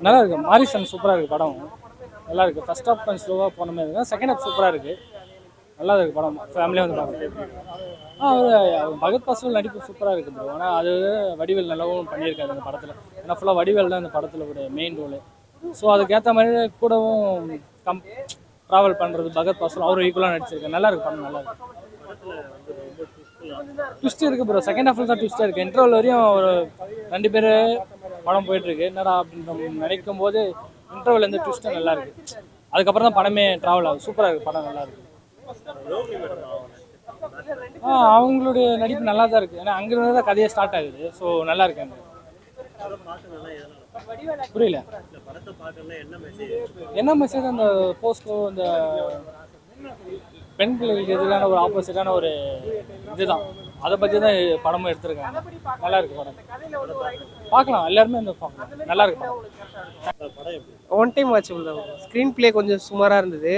நல்லா இருக்கு. மாரிசன் சூப்பராக இருக்குது படம். நல்லா இருக்குது. ஃபர்ஸ்ட் ஹாஃப் கொஞ்சம் ஸ்லோவாக போன மாதிரி இருக்குது. செகண்ட் ஹாஃப் சூப்பராக இருக்குது. நல்லா இருக்குது படம். ஃபேமிலியாக வந்து பார்க்கலாம். பகத் பாசில் நடிப்பு சூப்பராக இருக்குது ப்ரோ. ஆனால் அது வடிவேல் நல்லாவும் பண்ணியிருக்காரு அந்த படத்தில். ஏன்னா ஃபுல்லாக வடிவேல் தான் இந்த படத்தில் ஒரு மெயின் ரோலு. ஸோ அதுக்கேற்ற மாதிரி கூடவும் ட்ராவல் பண்ணுறது பகத் பாசில் அவரும் ஈக்குவலாக நடிச்சிருக்காரு. நல்லா இருக்குது படம். நல்லா இருக்குது. ட்விஸ்ட் இருக்குது ப்ரோ. செகண்ட் ஹாஃபில் தான் ட்விஸ்ட்டாக இருக்குது. இன்டர்வல் வரையும் ஒரு 2 பேர் படம் போயிட்டுருக்கு. என்னடா அப்படின்னு நினைக்கும் போது இன்டர்வல் இந்த ட்விஸ்ட்டும் நல்லா இருக்குது. அதுக்கப்புறம் தான் படமே ட்ராவல் ஆகுது. சூப்பராக இருக்குது படம். நல்லா இருக்குது. அவங்களுடைய நடிப்பு நல்லா தான் இருக்குது. ஏன்னா அங்கிருந்து தான் கதையே ஸ்டார்ட் ஆகுது. ஸோ நல்லா இருக்கு. அங்கே புரியல என்ன மெசேஜ். அந்த போஸ்டோ இந்த பெண்களுக்கு எதிரான ஒரு ஆப்போசிட்டான ஒரு இதுதான். அதை பற்றி தான் படமும் எடுத்திருக்காங்க. நல்லா இருக்கு படம். பார்க்கலாம், எல்லாருமே வந்து பார்க்கலாம். நல்லா இருக்கு படம். ஒன் டைம் வாட்ச் தான். ஸ்க்ரீன் பிளே கொஞ்சம் சுமாராக இருந்தது.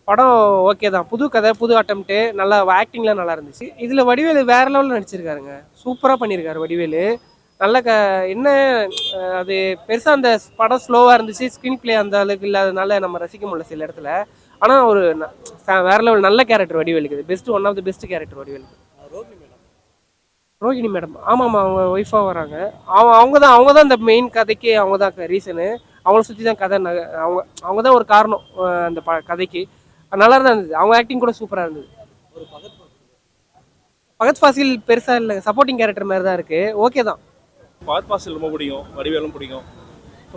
படம் ஓகே தான். புது கதை, புது அட்டம்ப்ட்டு, நல்லா ஆக்டிங்லாம் நல்லா இருந்துச்சு. இதில் வடிவேலு வேற லெவலில் நடிச்சிருக்காருங்க. சூப்பராக பண்ணியிருக்காரு வடிவேலு. நல்ல என்ன அது பெருசாக அந்த படம் ஸ்லோவாக இருந்துச்சு. ஸ்க்ரீன் பிளே அந்த அளவுக்கு இல்லாதனால நம்ம ரசிக்க முடியல சில இடத்துல. ஆனால் ஒரு வேற லெவல் நல்ல கேரக்டர் வடிவேலுக்கு. Best one of the best character வடிவேலுக்கு. ரோகிணி மேடம் ஆமாம், அவங்க ஒய்ஃபாக வராங்க. அவங்க தான் இந்த மெயின் கதைக்கு அவங்க தான் ரீசனு. அவங்கள சுற்றி தான் கதை. அவங்க தான் ஒரு காரணம் அந்த கதைக்கு. நல்லா தான் இருந்தது. அவங்க ஆக்டிங் கூட சூப்பராக இருந்தது. பகத் ஃபாசில் பெருசாக இல்லை, சப்போர்ட்டிங் கேரக்டர் மாதிரி தான் இருக்குது. ஓகே தான். பகத் ஃபாசில் ரொம்ப பிடிக்கும், வடிவேலும் பிடிக்கும்.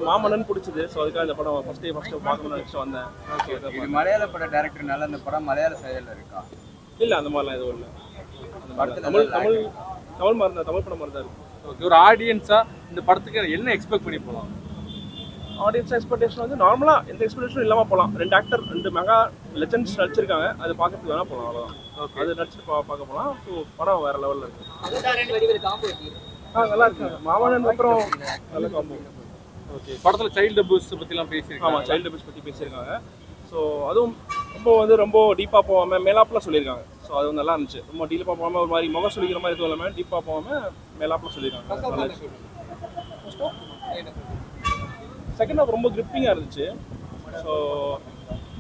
மாமன்னன் பிடிச்சது. ஸோ அதுக்காக இந்த படம் ஃபஸ்ட்டு பார்க்கணும்னு நினச்சிட்டு வந்தேன். ஓகே. இது மலையாள பட டேரக்டர்னால இந்த படம் மலையாள செயலில் இருக்கா? இல்லை, அந்த மாதிரிலாம் எதுவும் இல்லை. தமிழ் படம் மாதிரி தான் இருக்கும். ஓகே. ஒரு ஆடியன்ஸாக இந்த படத்துக்கு என்ன எக்ஸ்பெக்ட் பண்ணி போகலாம்? ஆடியன்ஸ் எக்ஸ்பெக்டேஷன் வந்து நார்மலாக எந்த எக்ஸ்பெக்டேஷனும் இல்லாமல் போகலாம். 2 ஆக்டர் 2 மெகா லெஜெண்ட்ஸ் நடிச்சிருக்காங்க. அது பார்க்கறதுக்கு வேணால் போகலாம். அவ்வளோதான். ஓகே. அது நடிச்சுட்டு பார்க்க போகலாம். ஸோ படம் வேறு லெவலில் இருக்குது. நல்லா இருக்காங்க. மாமன்னன் அப்புறம் நல்ல காம்போ. ஓகே. படத்தில் சைல்டு அபியூஸ் பற்றிலாம் பேசியிருக்காங்க. ஆமாம், சைல்டு அபியூஸ் பற்றி பேசியிருக்காங்க. ஸோ அதுவும் ரொம்ப டீப்பாக போகாமல் மேலாப்பில் சொல்லியிருக்காங்க. ஸோ அது நல்லா இருந்துச்சு. ரொம்ப டீப்பாக போகாமல் ஒரு மாதிரி முகம் சொல்லிக்கிற மாதிரி எதுவும் இல்லாமல் டீப்பாக போகாமல் மேலாப்பில் சொல்லியிருக்காங்க. செகண்ட் ஹாஃப் ரொம்ப கிரிப்பிங்காக இருந்துச்சு. ஸோ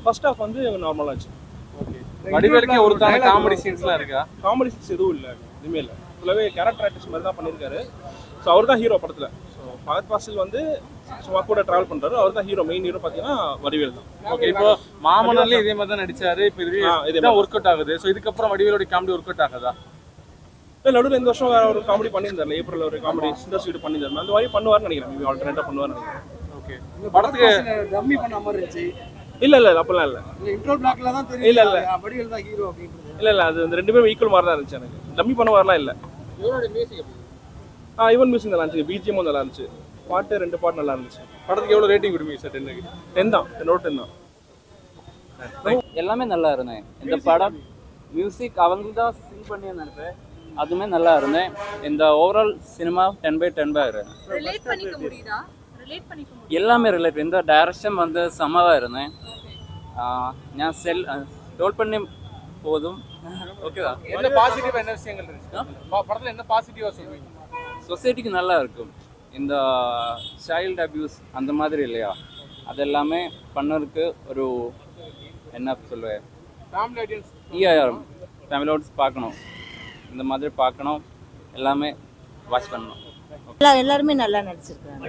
ஃபர்ஸ்ட் ஹாஃப் வந்து நார்மலாக இருந்துச்சு. ஓகே. வடிவேலுக்கு ஒருத்தான காமெடி சீன்ஸ்லாம் இருக்கா? காமெடி சீன்ஸ் எதுவும் இல்லை, எதுவுமே இல்லை. ஃபுல்லாகவே கேரக்டர் ஆர்டிஸ்ட் மாதிரி தான் பண்ணியிருக்காரு. ஸோ அவர் தான் ஹீரோ படத்தில். ஸோ பகத் ஃபாசில் வந்து சும்மா கூட ட்ராவல் பண்ணுறாரு. அவர் தான் ஹீரோ. மெயின் ஹீரோ பார்த்தீங்கன்னா வடிவேல் தான். ஓகே. இப்போ மாமன்னன்லேயும் இதே மாதிரி தான் நடிச்சாரு. இப்போ இதே ஒர்க் அவுட் ஆகுது. ஸோ இதுக்கப்புறம் வடிவேலோட காமெடி ஒர்க் அவுட் ஆகுதா? இல்லை, நடுவில் இந்த வருஷம் வேறு ஒரு காமெடி பண்ணியிருந்தாரு. ஏப்ரல் ஒரு காமெடி சிந்தர் ஸ்வீட் பண்ணியிருந்தாரு. அந்த மாதிரி பண்ணுவார்னு நினைக்கிறேன். மேபி ஆல்டர்னேட்டாக பண்ணுவார்னு நினைக்கிறேன். ஓகே. படத்துக்கு டம்மி பண்ண மாதிரி இருந்துச்சு. இல்லை அப்படிலாம் இல்லை. இன்ட்ரோ பிளாக்ல தான் தெரியும். இல்லை வடிவேல் தான் ஹீரோ அப்படின்றது. இல்லை அது அந்த 2 பேரும் ஈக்குவல் மாதிரி தான் இருந்துச்சு. எனக்கு டம்மி பண்ண வரலாம் இல்லை. இவனோட மியூசிக் எப்படி? ஈவன் மியூசிக் நல்லா இருந்துச்சு. பிஜிஎம்மும் நல்லா இருந்துச்சு. பாட்டு 2 பாட்டு நல்லா இருந்துச்சு. படத்துக்கு எவ்வளோ ரேட்டிங் கொடுப்பீங்க சார்? 10 தான். 10 தான். எல்லாமே நல்லா இருந்தேன். இந்த படம் மியூசிக் அவங்க தான் சிங் பண்ணி நினைப்பேன். அதுவுமே நல்லா இருந்தேன். இந்த ஓவரால் சினிமா 10/10 இருந்தேன். எல்லாமே ரிலேட். இந்த டைரக்ஷன் வந்து செம்மவாக இருந்தேன். நான் டோல் பண்ணி போதும். ஓகேவா? என்ன பாசிட்டிவ் என்ன விஷயங்கள் இருந்துச்சு படத்தில்? என்ன பாசிட்டிவாக சொல்லுவீங்க? சொசைட்டிக்கு நல்லா இருக்கும். இந்த சைல்டு அபியூஸ் அந்த மாதிரி இல்லையா, அது எல்லாமே பண்ணதுக்கு ஒரு என்ன சொல்லுவேன், ஃபேமிலி ஆடியன்ஸ் ஃபேமிலி ஆடியன்ஸ் பார்க்கணும். இந்த மாதிரி பார்க்கணும். எல்லாமே வாட்ச் பண்ணணும். எல்லாருமே நல்லா நடிச்சிருக்காங்க.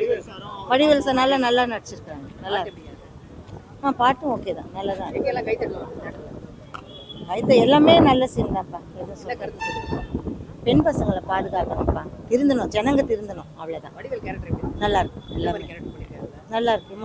வடிவேல் சார் நல்லா நடிச்சிருக்காங்க. நல்லா பாட்டும் ஓகே தான். நல்லா தான் கைத்த எல்லாமே நல்ல சீன் தான்ப்பா. பெண் பசங்களை பாதுகாக்கணும்ப்பா. திருந்தணும், ஜனங்க திருந்தணும், அவ்வளோதான். நல்லா இருக்கும். எல்லாமே நல்லா இருக்கு.